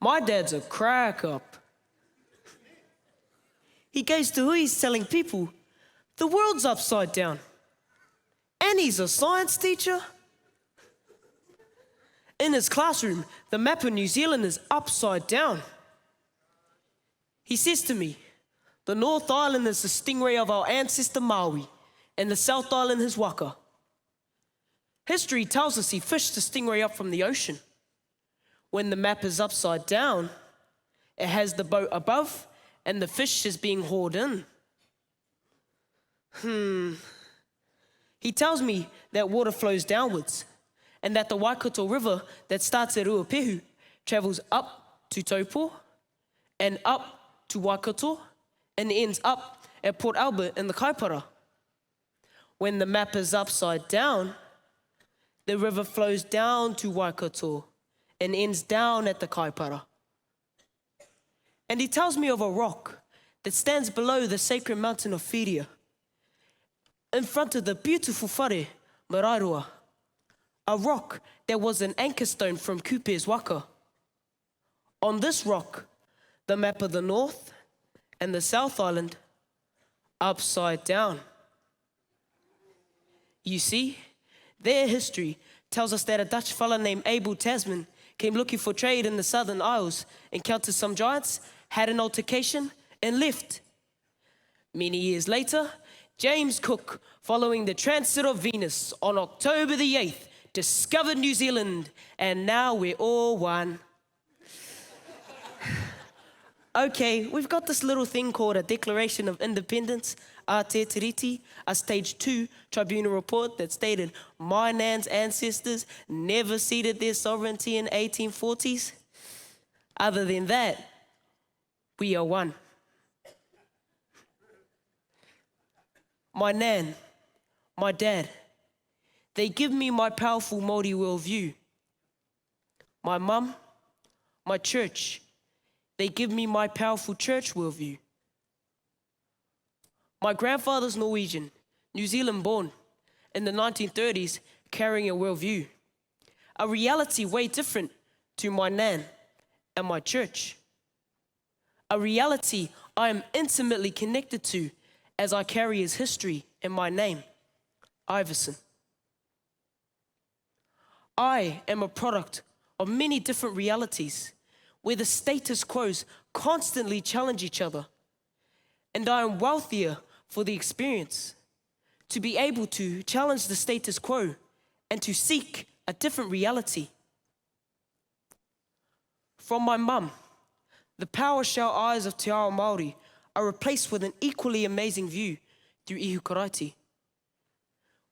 My dad's a crack up. He goes to huis telling people the world's upside down. And he's a science teacher. In his classroom, the map of New Zealand is upside down. He says to me, the North Island is the stingray of our ancestor Maui, and the South Island his waka. History tells us he fished the stingray up from the ocean. When the map is upside down, it has the boat above and the fish is being hauled in. He tells me that water flows downwards and that the Waikato River that starts at Ruapehu travels up to Taupo and up to Waikato and ends up at Port Albert in the Kaipara. When the map is upside down, the river flows down to Waikato and ends down at the Kaipara. And he tells me of a rock that stands below the sacred mountain of Whitirua, in front of the beautiful whare, Whitirua, a rock that was an anchor stone from Kupe's waka. On this rock, the map of the North and the South Island upside down. You see, their history tells us that a Dutch fella named Abel Tasman came looking for trade in the Southern Isles, encountered some giants, had an altercation, and left. Many years later, James Cook, following the transit of Venus on October the 8th, discovered New Zealand, and now we're all one. Okay, we've got this little thing called a Declaration of Independence, a te tiriti, a stage 2 tribunal report that stated my nan's ancestors never ceded their sovereignty in 1840s. Other than that, we are one. My nan, my dad, they give me my powerful Māori worldview. My mum, my church, they give me my powerful church worldview. My grandfather's Norwegian, New Zealand born, in the 1930s, carrying a worldview, a reality way different to my nan and my church, a reality I am intimately connected to as I carry his history in my name, Iverson. I am a product of many different realities where the status quos constantly challenge each other, and I am wealthier for the experience to be able to challenge the status quo and to seek a different reality. From my mum, the power shell eyes of Te Ao Māori are replaced with an equally amazing view through Ihu Karaiti,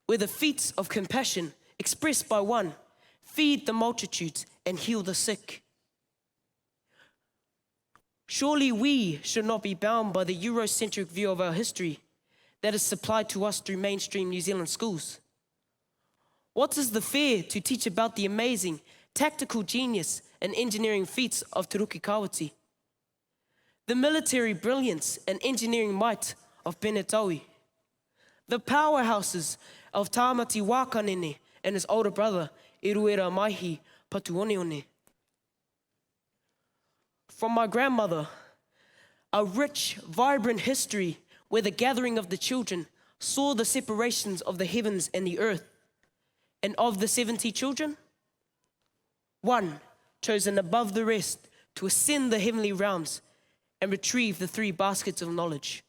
where the feats of compassion expressed by one feed the multitudes and heal the sick. Surely we should not be bound by the Eurocentric view of our history that is supplied to us through mainstream New Zealand schools. What is the fair to teach about the amazing tactical genius and engineering feats of Te Ruki Kawati, the military brilliance and engineering might of Benetaui, the powerhouses of Tāmati Wakanene and his older brother, Iruera Maihi Patuoneone. From my grandmother, a rich, vibrant history where the gathering of the children saw the separations of the heavens and the earth. And of the 70 children, one chosen above the rest to ascend the heavenly realms and retrieve the 3 baskets of knowledge.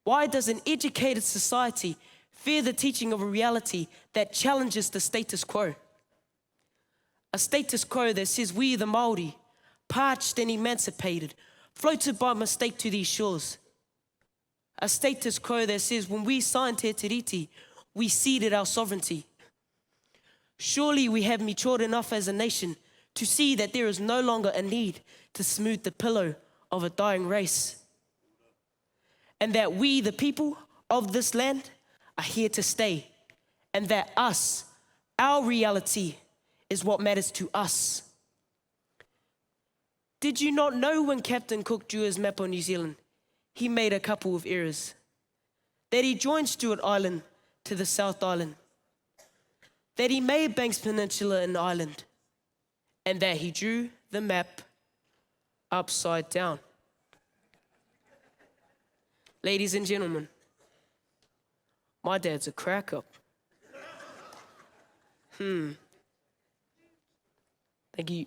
Why does an educated society fear the teaching of a reality that challenges the status quo? A status quo that says we the Māori, parched and emancipated, floated by mistake to these shores. A status quo that says when we signed Te Tiriti, we ceded our sovereignty. Surely we have matured enough as a nation to see that there is no longer a need to smooth the pillow of a dying race. And that we, the people of this land, are here to stay. And that us, our reality, is what matters to us. Did you not know when Captain Cook drew his map on New Zealand, he made a couple of errors? That he joined Stewart Island to the South Island. That he made Banks Peninsula an island. and that he drew the map upside down. Ladies and gentlemen, my dad's a crack up. Thank you.